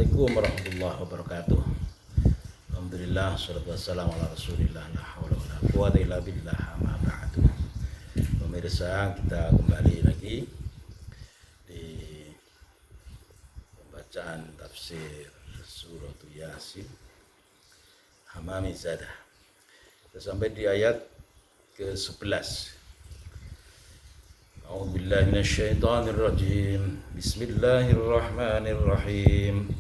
Assalamualaikum warahmatullahi wabarakatuh. Alhamdulillah, salatu wassalamu ala rasulillah, la hawla wa la quwata illa billah, amma ba'du. Pemirsa, kita kembali lagi di pembacaan tafsir surat Yasin Hamami Zadah. Kita sampai di ayat ke-11. A'udzu billahi minasyaitonir rajim. Bismillahirrahmanirrahim.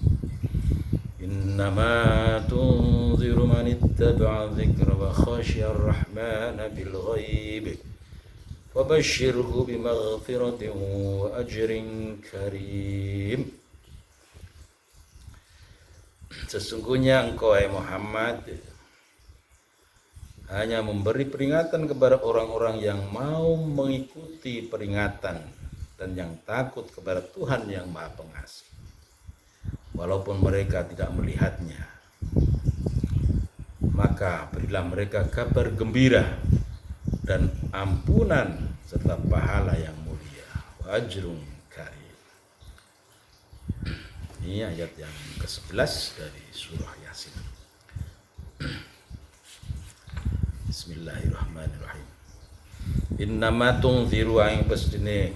Innama tunziru man ittaba'a dzikra wa khashiya ar-rahmana bil ghaib. Fabashshirhu bimaghfiratin wa ajrin karim. Sesungguhnya engkau Muhammad hanya memberi peringatan kepada orang-orang yang mau mengikuti peringatan dan yang takut kepada Tuhan yang Maha Pengasih, walaupun mereka tidak melihatnya. Maka berilah mereka kabar gembira dan ampunan serta pahala yang mulia, wa ajrun karim. Ini ayat yang ke-11 dari surah Yasin. Bismillahirrahmanirrahim. Innama tunziru aing pestine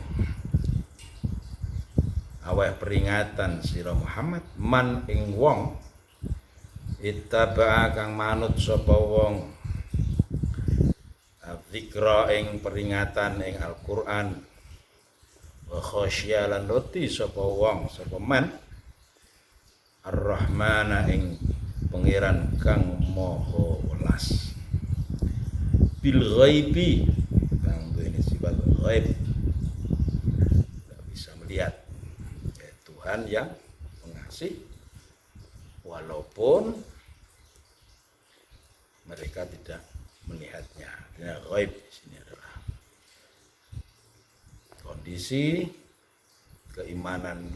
aweh peringatan sira Muhammad man ing wong ittaba'a kang manut sapa wong dzikra ing peringatan ing Al-Qur'an wa khasya lan roti sapa wong sapa man Ar-Rahmana ing pangeran kang maha welas bil ghaibi kang duweni sifat ghaib, tidak bisa melihat ya, Tuhan yang pengasih walaupun mereka tidak melihatnya. Artinya ghaib di sini adalah kondisi keimanan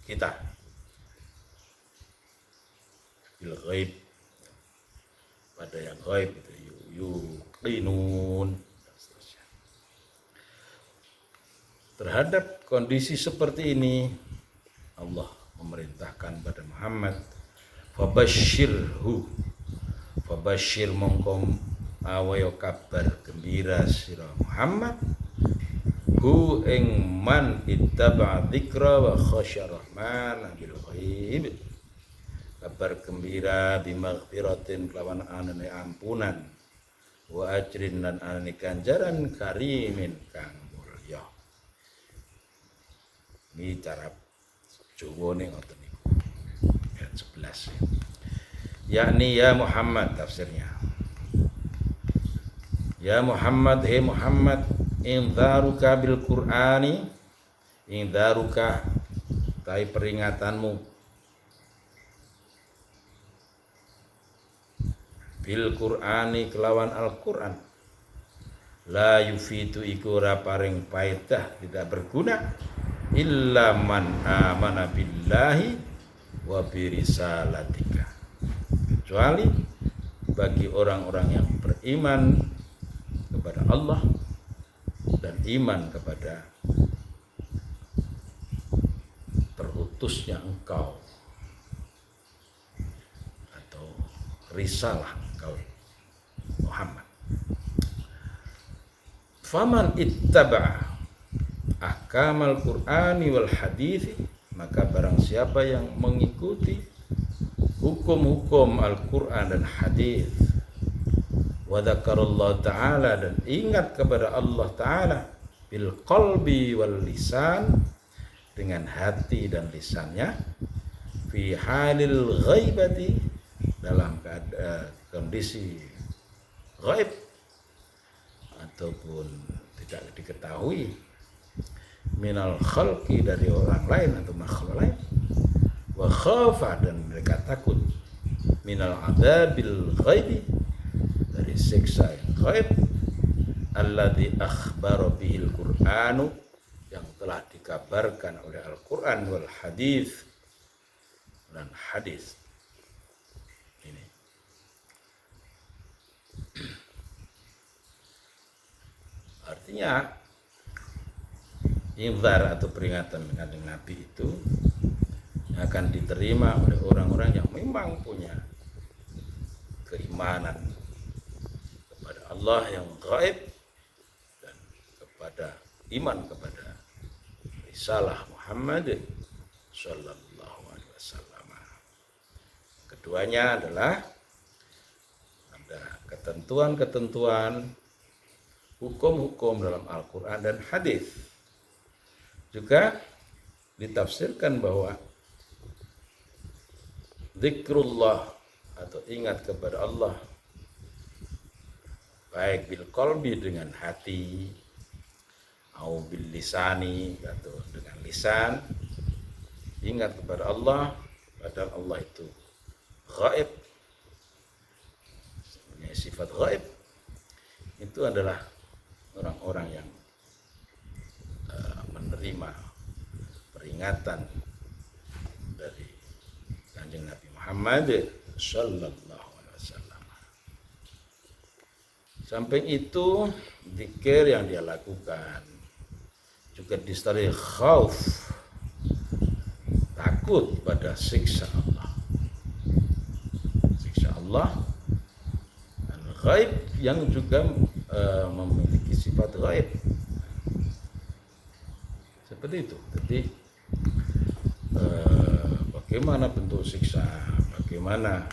kita bil ghaib, pada yang ghaib itu yuqinun dan seterusnya. Terhadap kondisi seperti ini Allah memerintahkan pada Muhammad fabashshirhu, fabashshir mongkom awayo kabar gembira sira Muhammad hu ing man ittaba'a dzikra wa khasyar rahman bil ghaib, kabar gembira bimaghfiratin kelawan anane ampunan wa ajrin lan anane ganjaran karimin kang mulya. Ini cara Jawane ngoten niku. Ayat 11. Yakni ya Muhammad tafsirnya. Ya Muhammad, he Muhammad, indzaruka bil Qur'ani, indzaruka tai peringatanmu bil Qur'ani kelawan Al-Qur'an la yufitu iku ora paring faedah, tidak berguna illa man amana billahi wa birisalatika, kecuali bagi orang-orang yang beriman kepada Allah dan iman kepada terutusnya engkau atau risalah engkau Muhammad. Faman ittaba'a ahkamal Qur'ani wal hadits, maka barang siapa yang mengikuti hukum-hukum Al-Qur'an dan hadis, wa dzakarallahu ta'ala, dan ingat kepada Allah ta'ala bil qalbi wal lisan, dengan hati dan lisannya, fi halil ghaibati, dalam kondisi ghaib ataupun tidak diketahui, minal khalqi, dari orang lain atau makhluk lain, wa khafa, dan mereka takut, minal adabil ghaibi, dari siksa yang ghaib, alladzi akhbara bihil Qur'anu, yang telah dikabarkan oleh Al-Qur'an wal hadis, dan hadis. Ini artinya inzar atau peringatan dengan Nabi itu akan diterima oleh orang-orang yang memang punya keimanan kepada Allah yang gaib dan kepada iman kepada risalah Muhammad sallallahu alaihi wasallam. Keduanya adalah ada ketentuan-ketentuan hukum-hukum dalam Al-Quran dan hadis. Juga ditafsirkan bahwa zikrullah atau ingat kepada Allah baik bil qalbi dengan hati atau bil lisani atau dengan lisan, ingat kepada Allah padahal Allah itu gaib, punya sifat gaib, itu adalah orang-orang yang menerima peringatan dari Kanjeng Nabi Muhammad sallallahu alaihi wasallam. Samping itu, zikir yang dia lakukan juga disertai khauf, takut pada siksa Allah. Siksa Allah dan gaib yang juga memiliki sifat gaib. Seperti itu. Jadi bagaimana bentuk siksa, bagaimana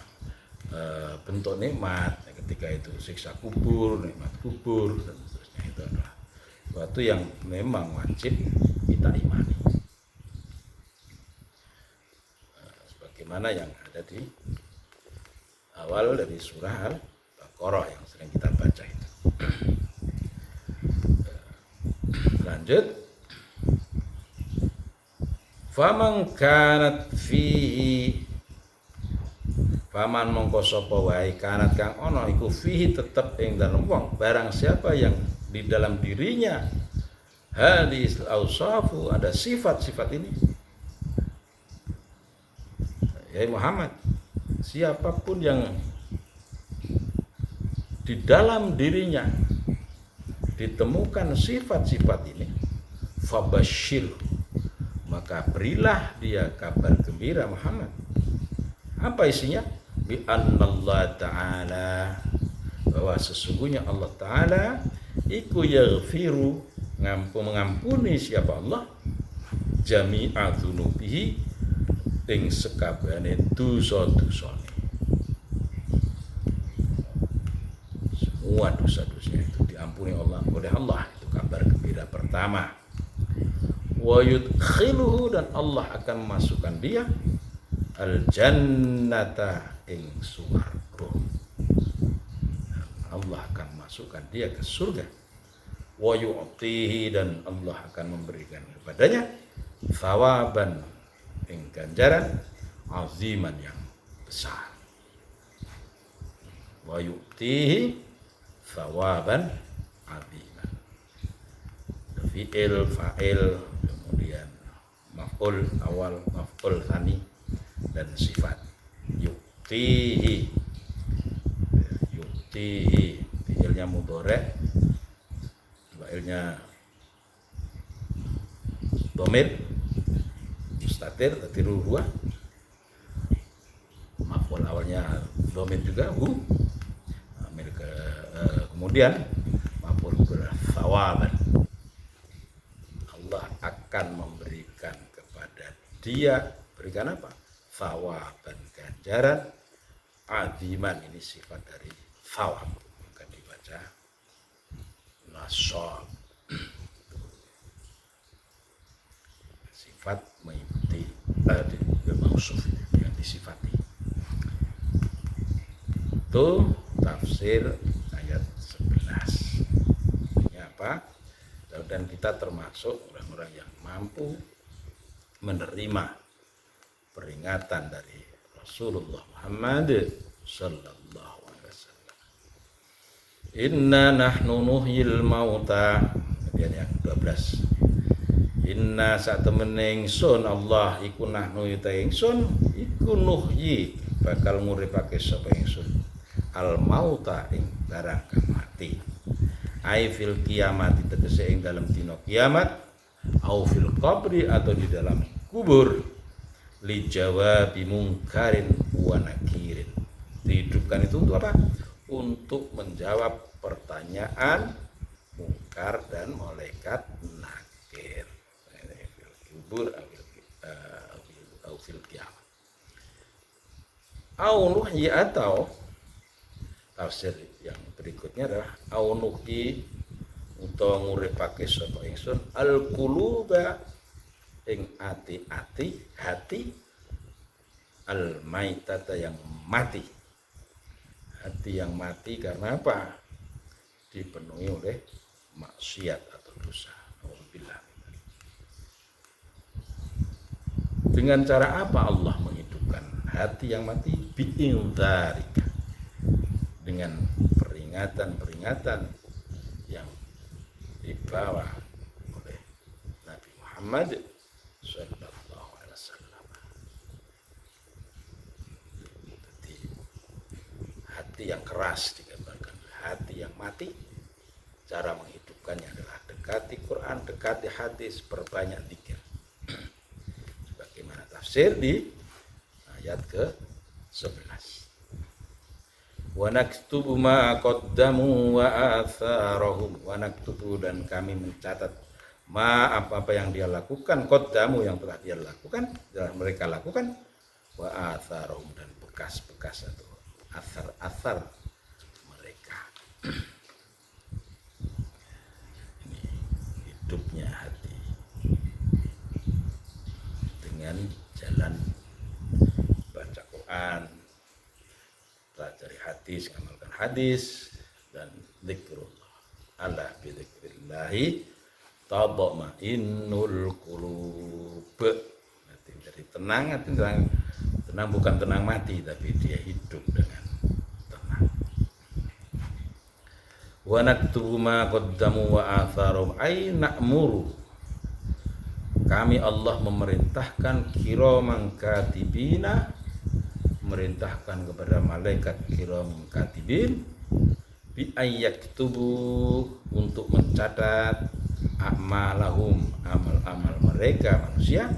bentuk nikmat ketika itu, siksa kubur, nikmat kubur dan seterusnya, itu adalah sesuatu yang memang wajib kita imani. Sebagaimana yang ada di awal dari surah Al-Baqarah yang sering kita baca itu. Lanjut. Faman kanat fihi, faman mongko sapa wae kanat kang ana iku fihi tetep ing dalem wong, barang siapa yang di dalam dirinya hadis ausafu, ada sifat-sifat ini, ya Muhammad, siapapun yang di dalam dirinya ditemukan sifat-sifat ini, fabashir, maka berilah dia kabar gembira Muhammad. Apa isinya? Bi annallahu ta'ala, bahwa sesungguhnya Allah Ta'ala iku yaghfiru, mengampuni siapa Allah, jami'a dzunubihi, ing sekabehane dosa-dosane. Semua dosa-dosanya itu diampuni oleh Allah. Itu kabar gembira pertama. Wa yudkhiluhu, dan Allah akan memasukkan dia al jannata ing surga. Allah akan masukkan dia ke surga. Wa yu'tihi, dan Allah akan memberikan kepadanya thawaban ing ganjaran aziman yang besar. Wa yu'tihi thawaban aziman. Fi'il, fa'il, kemudian maf'ul awal, maf'ul tsani, dan sifat. Yu'tihi, yu'tihi fi'ilnya mudhari', fa'ilnya dhamir mustatir tatiru huwa, maf'ul awalnya dhamir juga hu, kemudian maf'ul thawaban, Allah akan memberikan kepada dia, berikan apa? Thawaban, ganjaran, aziman, ini sifat dari thawab, maka dibaca nasab, sifat mengikuti mausuf yang disifati. Itu tafsir ayat 11. Ini apa? Dan kita termasuk orang-orang yang mampu menerima peringatan dari Rasulullah Muhammad sallallahu alaihi wasallam. Inna nahnu nuhyil mauta, kemudian yang 12. Inna sak temene ingsun Allah iku nahnu ta ingsun iku nuhyi, bakal nguripake sapa ingsun al mauta ing barang kang mati. Ai fil kiamat, tegese ing dalam dina kiamat, au fil qabri, atau di dalam kubur. li jawabi mungkarin wa nakirin. Dihidupkan itu untuk apa? Untuk menjawab pertanyaan mungkar dan malaikat nakir. Fil kubur au fil qiyamah. Aunuhi atau tafsir yang berikutnya adalah aunuhi utawa nguripake sapa ingsun al quluba ing ati-ati hati al maitata yang mati. Hati yang mati karena apa? Dipenuhi oleh maksiat atau dosa. Alhamdulillah. Dengan cara apa Allah menghidupkan hati yang mati? Bi'indzarika, dengan peringatan-peringatan yang dibawa oleh Nabi Muhammad sallallahu alaihi wasallam. Jadi hati yang keras digambarkan, hati yang mati. Cara menghidupkannya adalah dekati Quran, dekati hadis, perbanyak zikir. Sebagaimana tafsir di ayat ke-11. Wa naktubu ma qaddamu wa atharahum. Wa naktubu, dan kami mencatat ma apa-apa yang dia lakukan, qaddamu yang telah dia lakukan, telah mereka lakukan, wa atharahum, dan bekas-bekas atau asar-asar mereka. Ini hidupnya hati dengan jalan baca Quran, pelajari hadis, amalkan hadis, dan zikrullah. Ala bi dzikrillahi tatma'innul qulub. Hati jadi tenang, hati tenang. Tenang bukan tenang mati, tapi dia hidup dengan tenang. Wa naktubu ma qaddamu wa atharum ay na'muru. Kami Allah memerintahkan kiraman katibina, memerintahkan kepada malaikat kiram katibin bi ayyaktubu, untuk mencatat a'malahum, amal-amal mereka manusia,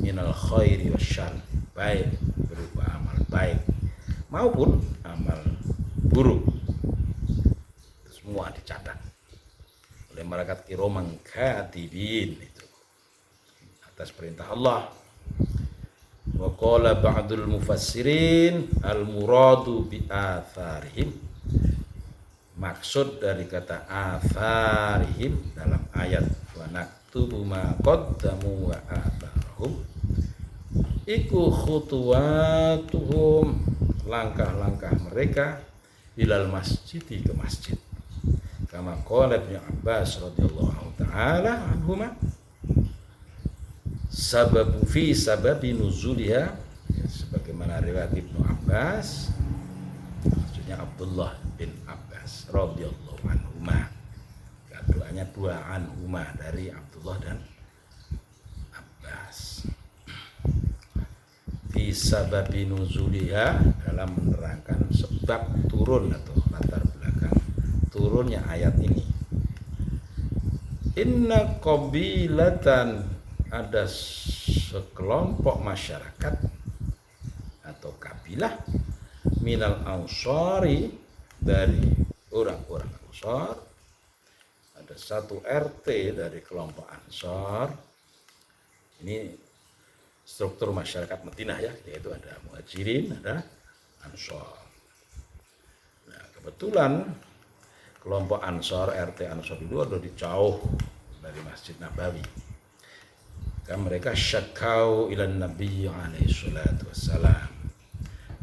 minal khairi wasyarr, baik berupa amal baik maupun amal buruk, semua dicatat oleh malaikat kiraman katibin itu atas perintah Allah. Wa qala ba'dul mufassirin al muradu bi atharihim, maksud dari kata atharihim dalam ayat wa naktubu ma qaddamu wa atharahum iku khutuwatuhum, langkah-langkah mereka ilal masjidi, ke masjid. Kama qala Ibnu Abbas radhiyallahu taala anhuma sababi nuzuliha, sebagaimana riwayat Ibnu Abbas, maksudnya Abdullah bin Abbas radhiyallahu anhuma, doanya dua anhuma dari Abdullah dan Abbas. Fi sababi nuzuliha, dalam menerangkan sebab turun atau latar belakang turunnya ayat ini. Inna qabilatan, ada sekelompok masyarakat atau kabilah, minal ansari, dari orang-orang Ansar, ada satu RT dari kelompok Ansar. Ini struktur masyarakat Madinah ya, yaitu ada Muhajirin, ada Ansar. Nah, kebetulan kelompok Ansar, RT Ansar itu ada di jauh dari Masjid Nabawi. Kan mereka syakau ilan Nabi alaihi salatu wassalam,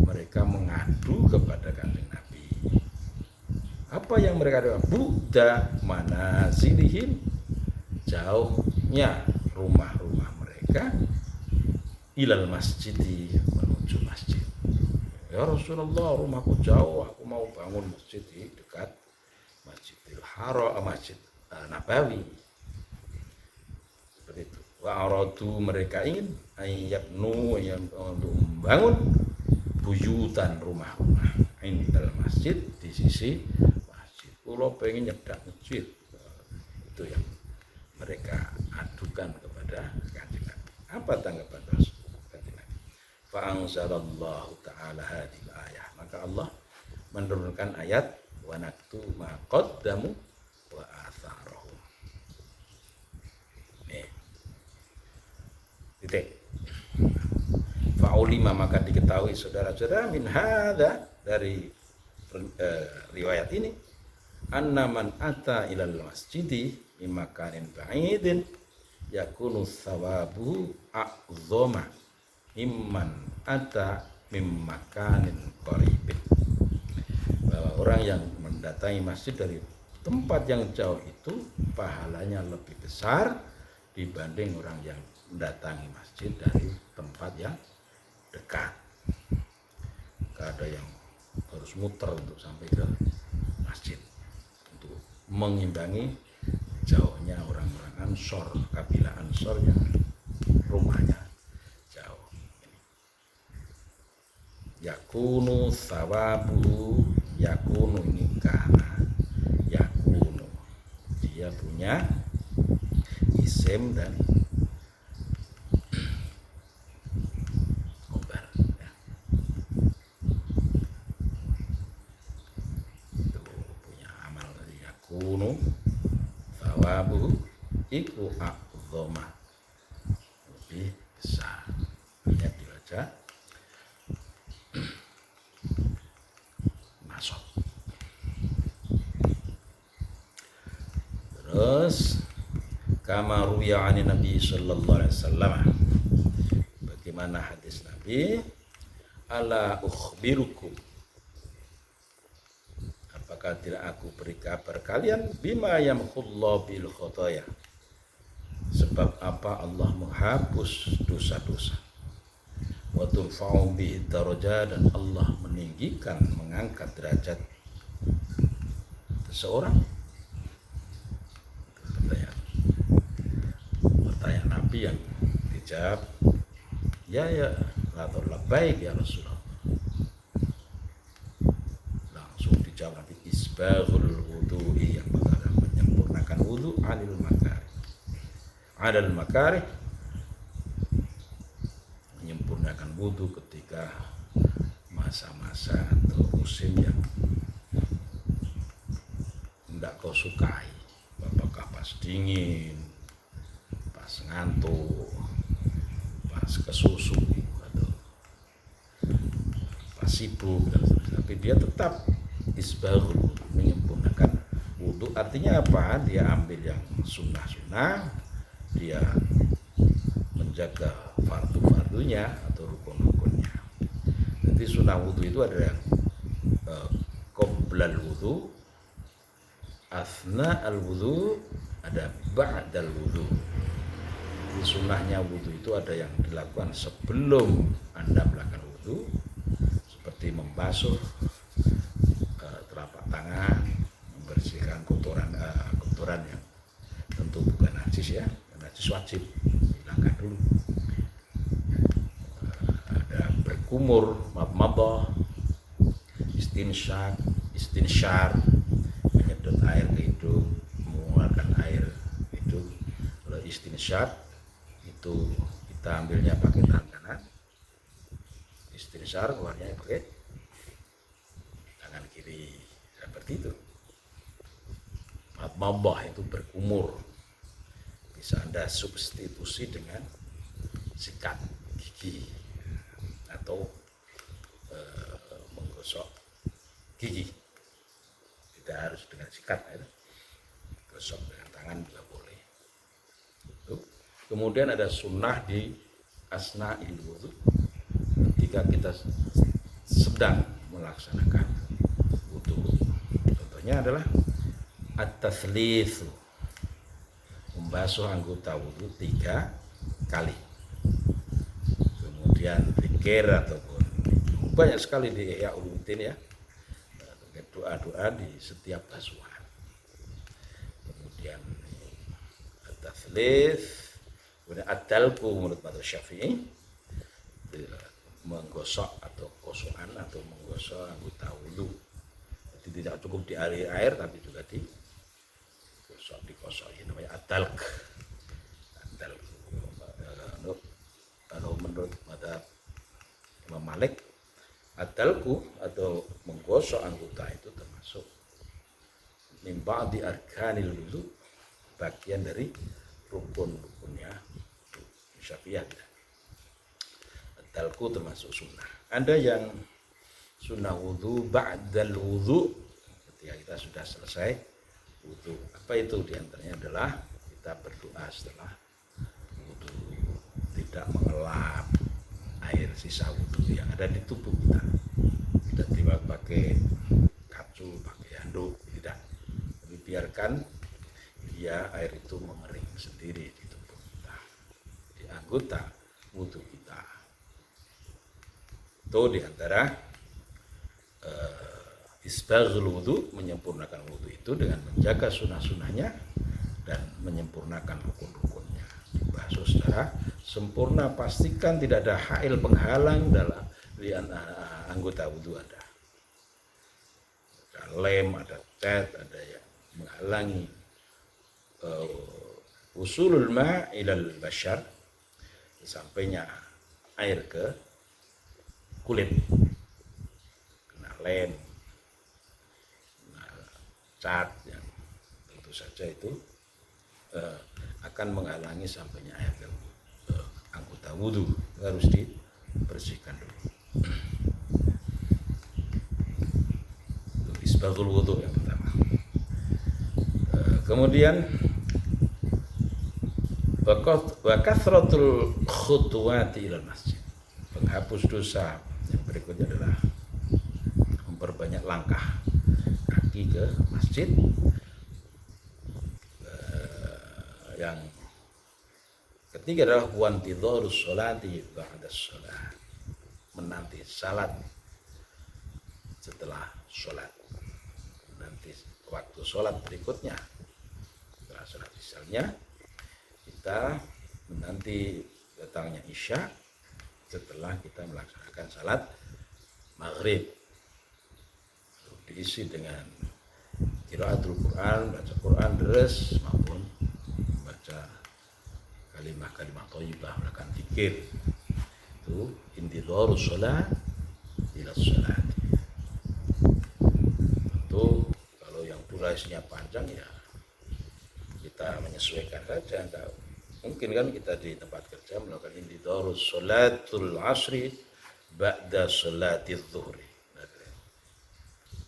mereka mengadu kepada Kanjeng Nabi. Apa yang mereka ada? Buddha manazilihim, jauhnya rumah-rumah mereka, ilal masjidi, menuju masjid. Ya Rasulullah, rumahku jauh, aku mau bangun masjid di dekat Masjidil Haram, Masjid Nabawi. Seperti itu. Wa aradu, mereka ingin ayyabnu, yang untuk membangun buyutan, rumah-rumah indal masjid, di sisi masjid. Kalau pengen nyedak masjid, itu yang mereka adukan kepada Kanjeng Nabi. Apa tanggapan Rasul? Kanjeng Nabi, Fa'anzalallahu ta'ala hadhil ayah. Maka Allah menurunkan ayat wa naktu ma qaddamu wa atharahum. Nih. Titik. Fa'ulima, maka diketahui saudara-saudara min hadza, dari riwayat ini, anna man ata ilal masjidi mimakanin ba'idin yakunu thawabu a'zoma mimman ata mimakanin qaribin. Bahwa orang yang mendatangi masjid dari tempat yang jauh itu pahalanya lebih besar dibanding orang yang mendatangi masjid dari tempat yang dekat. Gak ada yang harus muter untuk sampai ke masjid, untuk mengimbangi jauhnya orang-orang Ansor, kabilah Ansor yang rumahnya jauh. Yakunu sawabu, yakunu ini karena yakunu, dia punya isim dan khobar ya. Itu punya amal dari yakunu sawabu iku a'zoma, lebih besar. Ya, dibaca nasab. Terus kama ruwiya 'ani Nabi sallallahu alaihi wasallam, bagaimana hadis Nabi, ala ukhbirukum, apakah tidak aku beri kabar kalian, bima yamhullahu bil khotoya, sebab apa Allah menghapus dosa-dosa, wa turfa'u bihi darajat, dan Allah meninggikan, mengangkat derajat seseorang. Pertanyaan Nabi yang dijawab ya atau labbaik ya Rasulullah. Langsung dijawab Nabi, isbaghul wudu'i, yang pertama menyempurnakan wudu, anil makarih, adal makarih, menyempurnakan wudu ketika masa-masa atau musim yang tidak kau sukai, apakah pas dingin, pas ngantuk, pas kesusu, atau pas sibuk, tapi dia tetap isbaghul, menyempurnakan wudu. Artinya apa? Dia ambil yang sunnah-sunnah, dia menjaga fardu-fardunya atau rukun-rukunnya. Jadi sunnah wudu itu ada yang qoblal wudu, asna al wudu, ada ba'dal wudu. Di sunnahnya wudu itu ada yang dilakukan sebelum Anda melakukan wudu, seperti membasuh telapak tangan, membersihkan kotoran yang tentu bukan najis ya, najis wajib hilangkan dulu. Ada berkumur, madmadah, istinsyar, menyedot air ke hidung, mengeluarkan air hidung. Kalau istinsyar itu kita ambilnya pakai tangan kanan, istinsyar keluarnya pakai tangan kiri, seperti itu. Madmadah itu berkumur, bisa Anda substitusi dengan sikat gigi atau menggosok gigi. Tidak harus dengan sikat, ya. Gosok dengan tangan juga boleh. Kemudian ada sunnah di asna'il wudu, ketika kita sedang melaksanakan wudu. Contohnya adalah at-tatslits, membasuh anggota wudu 3 kali. Kemudian zikir ataupun banyak sekali di Ihya Ulumuddin ya, doa-doa di setiap basuhan. Kemudian at-tatslits, kemudian at-talqu menurut mazhab Syafi'i, menggosok atau kosokan atau menggosok anggota wudu. Jadi tidak cukup di air tapi juga dikosok, ini namanya at-talq. Kalau menurut mazhab Imam Malik, adalku atau menggosok anggota itu termasuk min ba'di arkanil wudu, bagian dari rukun-rukunnya Syafi'iyah. Adalku termasuk sunnah. Ada yang sunnah wudu ba'dal wudu, ketika kita sudah selesai wudu. Apa itu? Diantaranya adalah kita berdoa setelah wudu, tidak mengelap air sisa wudu yang ada di tubuh kita, tidak pakai kacu, pakai handuk, tidak, tapi biarkan dia air itu mengering sendiri di tubuh kita, di anggota wudu kita. Itu diantara isbaghul wudu, menyempurnakan wudu itu dengan menjaga sunnah-sunnahnya dan menyempurnakan rukun-rukunnya. Dibahas secara sempurna, pastikan tidak ada hail penghalang dalam di anggota wudu ada lem, ada cat, ada yang menghalangi usulul ma ilal bashar, sampainya air ke kulit, kena lem, kena cat, yang tentu saja itu akan menghalangi sampainya air ke anggota wudu, harus dibersihkan dulu. Isbaghul wudu yang pertama. Kemudian wa kathratul khutuwati ilal masjid, penghapus dosa. Yang berikutnya adalah memperbanyak langkah kaki ke masjid. Yang ketiga adalah wantidharus sholati ba'da sholat, menanti salat setelah sholat, nanti waktu sholat berikutnya setelah sholat misalnya kita menanti datangnya isya setelah kita melaksanakan salat maghrib, diisi dengan qiraatul Quran, baca Quran deres maupun baca kalimah-kalimah thayyibah, melakukan zikir. Itu intidharus shalah ila shalat. Tentu kalau yang durasinya panjang ya kita menyesuaikan saja. Mungkin kan kita di tempat kerja melakukan intidharus shalatul asri ba'da sholatiz zuhri,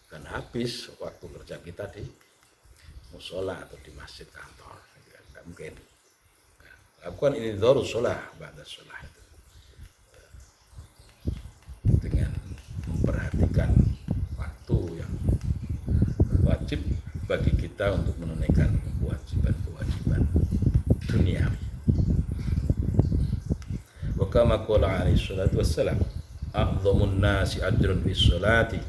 kan habis waktu kerja kita di musola atau di masjid kantor, nggak mungkin. Lakukan ini dzarus sholah ba'da sholah itu dengan memperhatikan waktu yang wajib bagi kita untuk menunaikan kewajiban duniawi. Wa kama qala alaihi salatu wassalam, a'dhamun nasi ajrun bis sholati,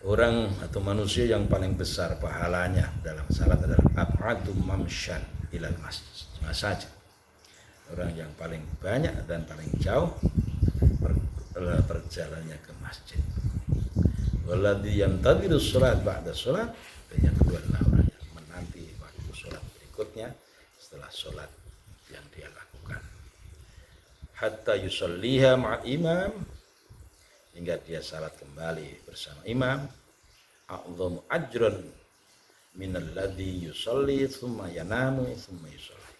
orang atau manusia yang paling besar pahalanya dalam salat adalah ab'adu mamsyan ilal masjid, orang yang paling banyak dan paling jauh perjalanannya ke masjid. Waladhi yantadhiru sholat ba'da sholat, dan yang kedua adalah orang yang menanti waktu sholat berikutnya setelah sholat yang dia lakukan, hatta yusalliha ma'al imam, hingga dia salat kembali bersama imam. A'dhamu ajran minalladzi yusalli tsumma yanamu tsumma yusalli,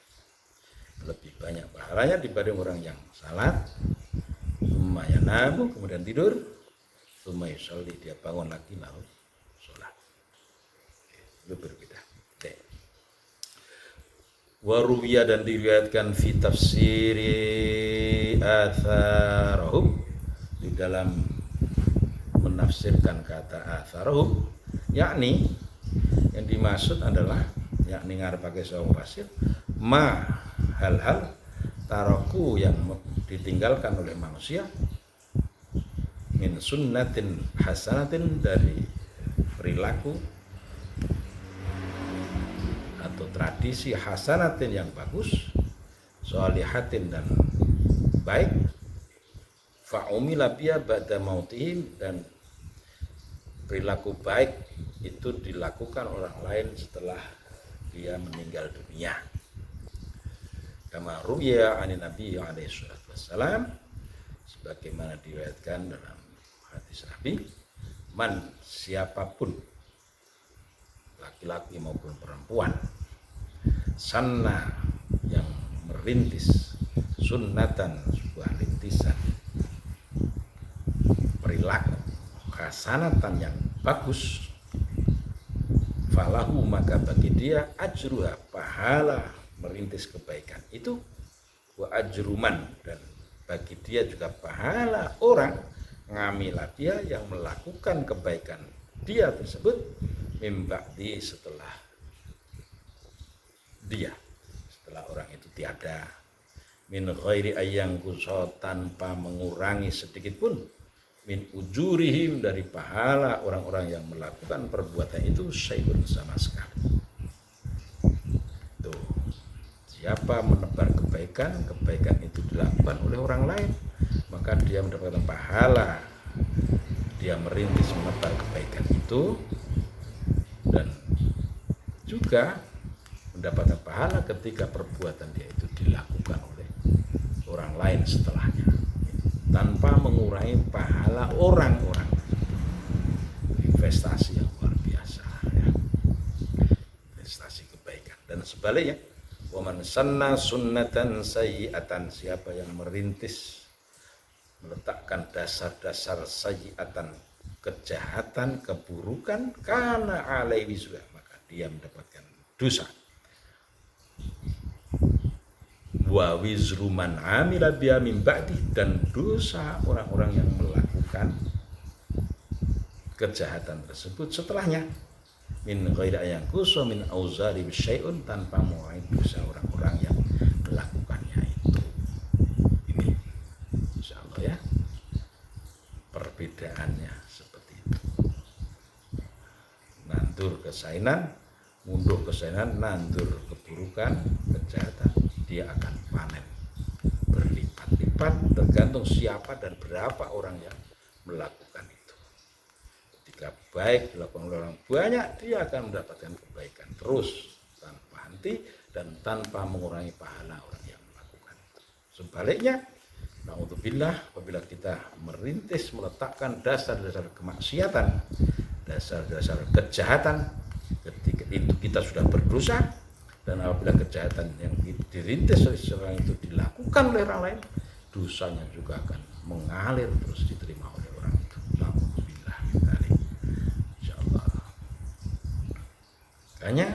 lebih banyak pahalanya dibanding orang yang salat tsumma yanamu, kemudian tidur, tsumma yusalli, dia bangun lagi lalu salat. Itu berbeda. Wa ruwiya, dan diriwayatkan fi tafsiri atharahum, di dalam menafsirkan kata atharahum, yakni yang dimaksud adalah, yakni ngarep pakai saung pasir, ma hal-hal taraku yang ditinggalkan oleh manusia, min sunnatin hasanatin, dari perilaku atau tradisi hasanatin yang bagus, sholihatin dan baik, fa'umila biya ba'da mautihim, dan perilaku baik itu dilakukan orang lain setelah dia meninggal dunia. Kama ruya anin nabi alaihi salatu wassalam, sebagaimana diriwayatkan dalam hadis Nabi, man siapapun laki-laki maupun perempuan sanna yang merintis sunnatan sebuah rintisan perilaku hasanatan yang bagus, falahu maka bagi dia ajruha pahala merintis kebaikan itu, wa ajruman dan bagi dia juga pahala orang ngamilah dia yang melakukan kebaikan dia tersebut mimba'di setelah orang itu tiada, min ghairi ayyang kuso tanpa mengurangi sedikit pun min ujurihim dari pahala orang-orang yang melakukan perbuatan itu syai'un sama sekali. Tuh, siapa menebar kebaikan itu dilakukan oleh orang lain, maka dia mendapatkan pahala. Dia merintis menebar kebaikan itu dan juga mendapatkan pahala ketika perbuatan dia itu dilakukan oleh orang lain setelahnya, tanpa mengurangi pahala orang-orang. Investasi yang luar biasa ya. Investasi kebaikan. Dan sebaliknya, wa man sanna sunnatan sayyi'atan, siapa yang merintis meletakkan dasar-dasar sayyi'atan kejahatan, keburukan, kana alaihi wizruha, maka dia mendapatkan dosa. Wa wizru man amila biha min ba'di, dan dosa orang-orang yang melakukan kejahatan tersebut setelahnya, min ghairi ayang kuso min auzari bisyai'un, tanpa mengurangi dosa orang-orang yang melakukannya itu. Ini insyaallah ya perbedaannya seperti itu. Nandur kesainan, mundur kesainan, nandur keburukan, kejahatan, dia akan panen berlipat-lipat tergantung siapa dan berapa orang yang melakukan itu. Ketika baik dilakukan oleh orang banyak, dia akan mendapatkan kebaikan terus tanpa henti dan tanpa mengurangi pahala orang yang melakukan itu. Sebaliknya, naudzubillah, apabila kita merintis meletakkan dasar-dasar kemaksiatan, dasar-dasar kejahatan, ketika itu kita sudah berdosa. Dan apabila kejahatan yang dirintis oleh seorang itu dilakukan oleh orang lain, dosanya juga akan mengalir terus diterima oleh orang itu. Alhamdulillah, insyaallah. Makanya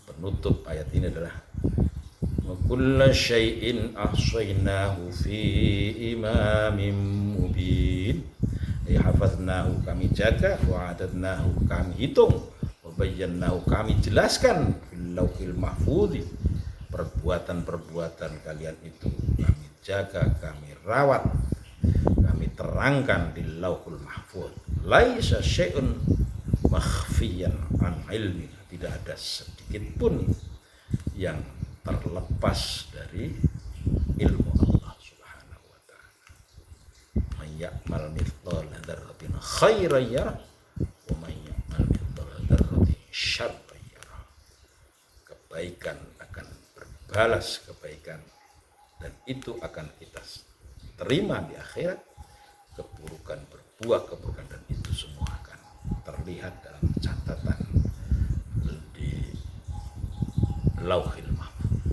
penutup ayat ini adalah wa kullu syai'in ahsaynahu fi imamin mubin. Hafaznahu, kami jaga, wa adadnahu, kami hitung, bayyanahu, kami jelaskan fil lauhil mahfuz, perbuatan-perbuatan kalian itu kami jaga, kami rawat, kami terangkan di lauhul mahfuz. Laisa syai'un makhfiyan an ilmi, tidak ada sedikit pun yang terlepas dari ilmu Allah Subhanahu wa taala. Man ya'mal mithqala dzarratin khairan yarah wa man ya'mal mithqala dzarratin syarran yarah. Kebaikan akan berbalas kebaikan dan itu akan kita terima di akhirat. Keburukan berbuah keburukan dan itu semua akan terlihat dalam catatan di lauhil mahfuz.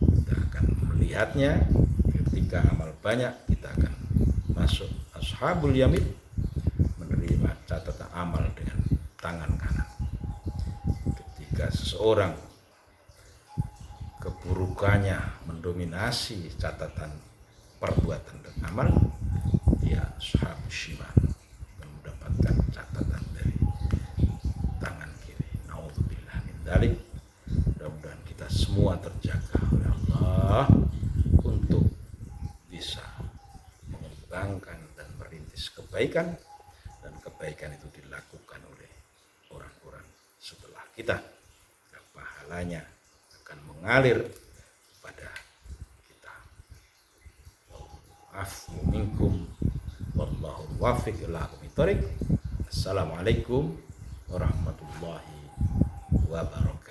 Kita akan melihatnya ketika amal banyak, kita akan masuk ashabul yamin, menerima catatan amal dengan tangan kanan. Ketika seseorang keburukannya mendominasi catatan perbuatan dan amal, dia ashab shimal, mendapatkan catatan dari tangan kiri. Naudzubillah min dzalik. Mudah-mudahan kita semua terjaga oleh Allah untuk bisa mengembangkan dan merintis kebaikan, dan kebaikan itu dilakukan oleh orang-orang setelah kita. Dan pahalanya akan mengalir pada kita. Afu minkum wallahu wafiq ila aqwamit thoriq. Assalamualaikum warahmatullahi wabarakatuh.